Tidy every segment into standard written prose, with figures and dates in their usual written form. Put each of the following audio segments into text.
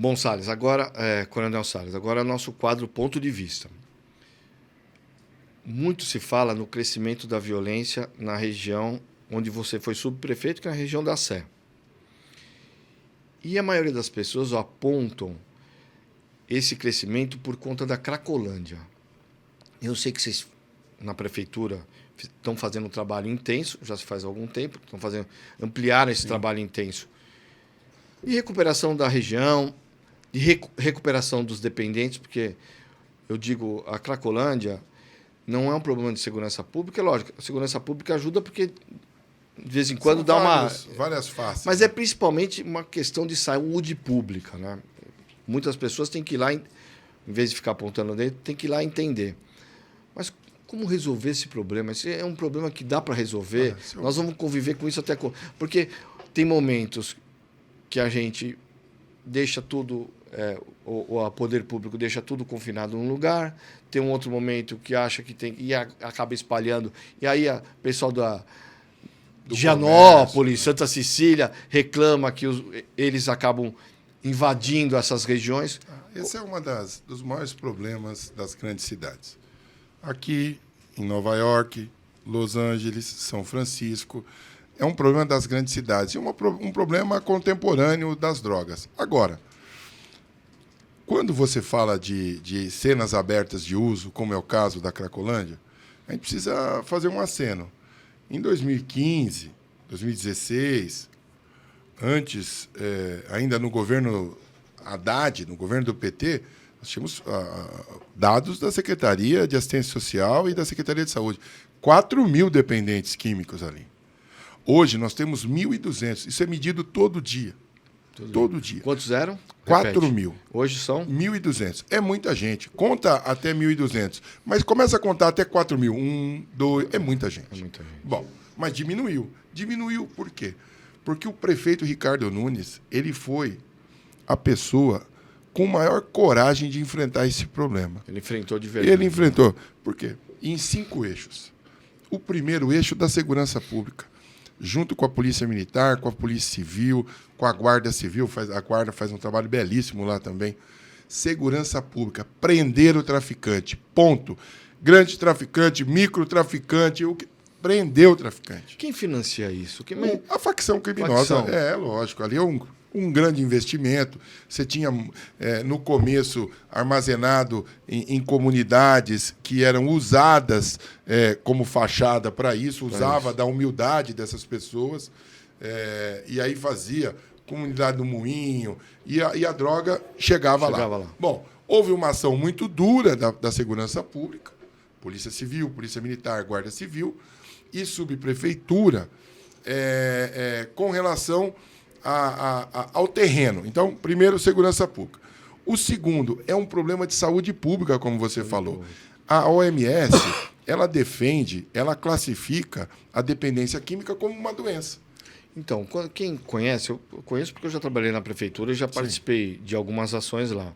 Bom, Salles, agora, Coronel Salles, agora é o nosso quadro Ponto de Vista. Muito se fala no crescimento da violência na região onde você foi subprefeito, que é a região da Sé. E a maioria das pessoas apontam esse crescimento por conta da Cracolândia. Eu sei que vocês, na prefeitura, estão fazendo um trabalho intenso, já se faz algum tempo, ampliaram esse trabalho intenso de recuperação da região, de recuperação dos dependentes, porque eu digo, a Cracolândia não é um problema de segurança pública, é lógico, a segurança pública ajuda porque de vez em quando dá várias faces. Mas é principalmente uma questão de saúde pública, né? Muitas pessoas têm que ir lá, em vez de ficar apontando o dedo, tem que ir lá entender. Mas como resolver esse problema? Esse é um problema que dá para resolver. Nós vamos conviver com isso até... Porque tem momentos que a gente deixa tudo... o poder público deixa tudo confinado num lugar. Tem um outro momento que acha que tem... E acaba espalhando. E aí o pessoal do Gianópolis, comércio, Santa Cecília, reclama que eles acabam invadindo essas regiões. Esse é um dos maiores problemas das grandes cidades. Aqui, em Nova York, Los Angeles, São Francisco, é um problema das grandes cidades e um problema contemporâneo das drogas. Agora, quando você fala de cenas abertas de uso, como é o caso da Cracolândia, a gente precisa fazer um aceno. Em 2015, 2016, antes, ainda no governo Haddad, no governo do PT, nós tínhamos dados da Secretaria de Assistência Social e da Secretaria de Saúde. 4.000 dependentes químicos ali. Hoje nós temos 1.200. Isso é medido todo dia. Todo dia. Quantos eram? 4.000. Hoje são? 1.200. É muita gente. Conta até 1.200. Mas começa a contar até 4.000. 1, 2... É muita gente. É muita gente. Bom, mas diminuiu. Diminuiu por quê? Porque o prefeito Ricardo Nunes, ele foi a pessoa com maior coragem de enfrentar esse problema. Ele enfrentou de verdade. Ele enfrentou. Por quê? Em 5 eixos. O primeiro eixo da segurança pública, junto com a Polícia Militar, com a Polícia Civil, com a Guarda Civil, a Guarda faz um trabalho belíssimo lá também. Segurança pública, prender o traficante, ponto. Grande traficante, micro traficante, prender o traficante. Quem financia isso? A facção criminosa, lógico, ali é um grande investimento. Você tinha, no começo, armazenado em comunidades que eram usadas como fachada para isso, usava da humildade dessas pessoas, e aí fazia comunidade do Moinho, e a droga chegava lá. Bom, houve uma ação muito dura da segurança pública, Polícia Civil, Polícia Militar, Guarda Civil e Subprefeitura, com relação ao terreno. Então, primeiro, segurança pública. O segundo é um problema de saúde pública, como você falou. A OMS, ela defende, ela classifica a dependência química como uma doença. Então, quem conhece, eu conheço porque eu já trabalhei na prefeitura e já participei de algumas ações lá.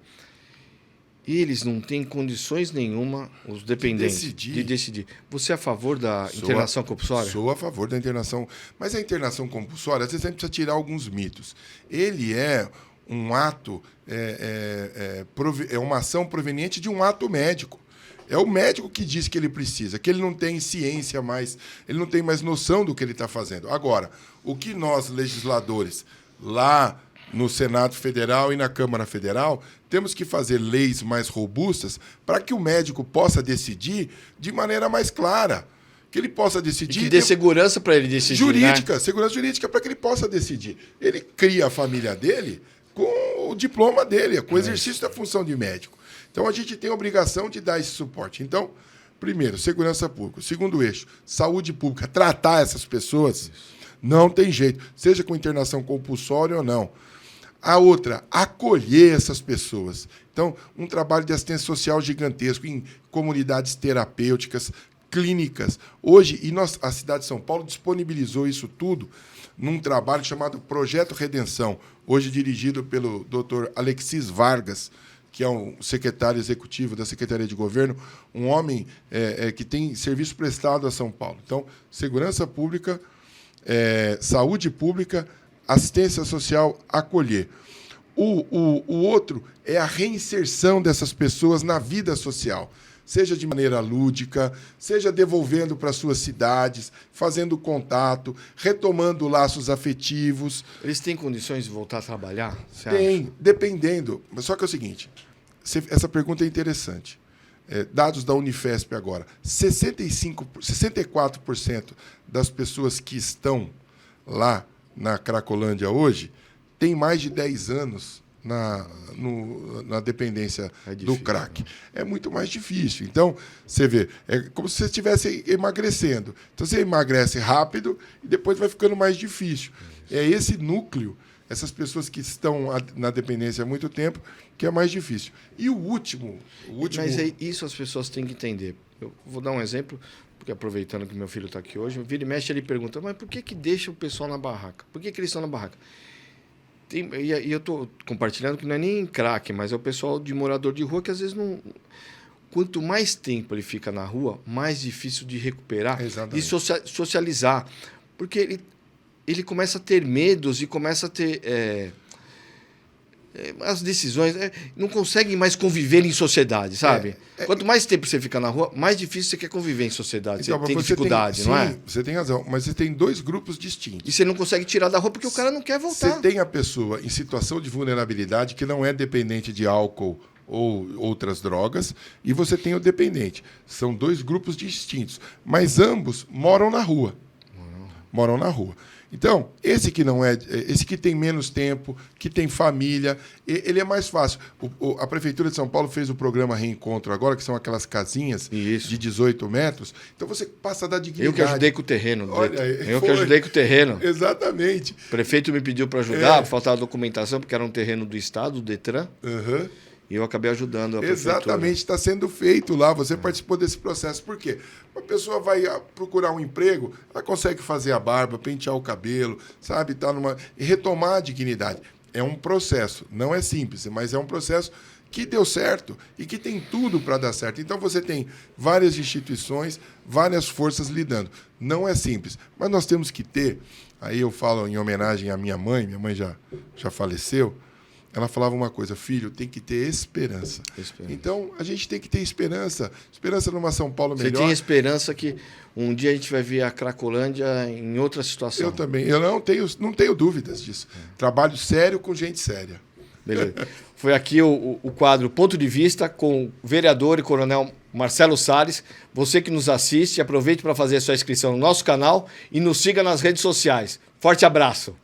Eles não têm condições nenhuma, os dependentes, de decidir. Você é a favor da internação compulsória? Sou a favor da internação. Mas a internação compulsória, às vezes a gente precisa tirar alguns mitos. Ele é um ato, é uma ação proveniente de um ato médico. É o médico que diz que ele precisa, que ele não tem ciência mais, ele não tem mais noção do que ele está fazendo. Agora, o que nós, legisladores, lá no Senado Federal e na Câmara Federal, temos que fazer leis mais robustas para que o médico possa decidir de maneira mais clara. Que ele possa decidir... E que dê segurança para ele decidir, jurídica, né? Segurança jurídica para que ele possa decidir. Ele cria a família dele com o diploma dele, com o exercício da função de médico. Então, a gente tem a obrigação de dar esse suporte. Então, primeiro, segurança pública. Segundo eixo, saúde pública. Tratar essas pessoas não tem jeito, seja com internação compulsória ou não. A outra, acolher essas pessoas. Então, um trabalho de assistência social gigantesco em comunidades terapêuticas, clínicas. Hoje, a cidade de São Paulo disponibilizou isso tudo num trabalho chamado Projeto Redenção, hoje dirigido pelo Dr. Alexis Vargas, que é um secretário executivo da Secretaria de Governo, um homem que tem serviço prestado a São Paulo. Então, segurança pública, saúde pública, assistência social, acolher. O outro é a reinserção dessas pessoas na vida social, seja de maneira lúdica, seja devolvendo para suas cidades, fazendo contato, retomando laços afetivos. Eles têm condições de voltar a trabalhar? Tem, dependendo. Só que é o seguinte, essa pergunta é interessante. Dados da Unifesp agora, 64% das pessoas que estão lá na Cracolândia hoje têm mais de 10 anos na dependência do crack. É muito mais difícil. Então, você vê, é como se você estivesse emagrecendo. Então, você emagrece rápido e depois vai ficando mais difícil. É esse núcleo, essas pessoas que estão na dependência há muito tempo, que é mais difícil. E o último... Mas isso as pessoas têm que entender. Eu vou dar um exemplo, porque aproveitando que meu filho está aqui hoje, vira e mexe, ele pergunta, mas por que deixa o pessoal na barraca? Por que eles estão na barraca? E eu estou compartilhando que não é nem crack, mas é o pessoal de morador de rua que às vezes não... Quanto mais tempo ele fica na rua, mais difícil de recuperar e socializar. Porque ele começa a ter medos e começa a ter... as decisões não conseguem mais conviver em sociedade, sabe? Quanto mais tempo você fica na rua, mais difícil você quer conviver em sociedade. Então, você tem dificuldade, não é? Sim, você tem razão. Mas você tem dois grupos distintos. E você não consegue tirar da rua porque o cara não quer voltar. Você tem a pessoa em situação de vulnerabilidade que não é dependente de álcool ou outras drogas, e você tem o dependente. São dois grupos distintos. Mas ambos moram na rua. Moram na rua. Então, esse que tem menos tempo, que tem família, ele é mais fácil. A Prefeitura de São Paulo fez o programa Reencontro agora, que são aquelas casinhas de 18 metros. Então, você passa a dar dignidade. Eu que ajudei com o terreno. Que ajudei com o terreno. Exatamente. O prefeito me pediu para ajudar, faltava documentação, porque era um terreno do Estado, do Detran. Uhum. E eu acabei ajudando a prefeitura. Exatamente, está sendo feito lá. Você participou desse processo. Por quê? Uma pessoa vai procurar um emprego, ela consegue fazer a barba, pentear o cabelo, sabe? E retomar a dignidade. É um processo, não é simples, mas é um processo que deu certo e que tem tudo para dar certo. Então, você tem várias instituições, várias forças lidando. Não é simples, mas nós temos que ter... Aí eu falo em homenagem à minha mãe já faleceu. Ela falava uma coisa, filho, tem que ter esperança. Então, a gente tem que ter esperança. Esperança numa São Paulo melhor. Você tem esperança que um dia a gente vai ver a Cracolândia em outra situação? Eu também. Eu não tenho dúvidas disso. Trabalho sério com gente séria. Beleza. Foi aqui o quadro Ponto de Vista com o vereador e coronel Marcelo Salles. Você que nos assiste, aproveite para fazer a sua inscrição no nosso canal e nos siga nas redes sociais. Forte abraço.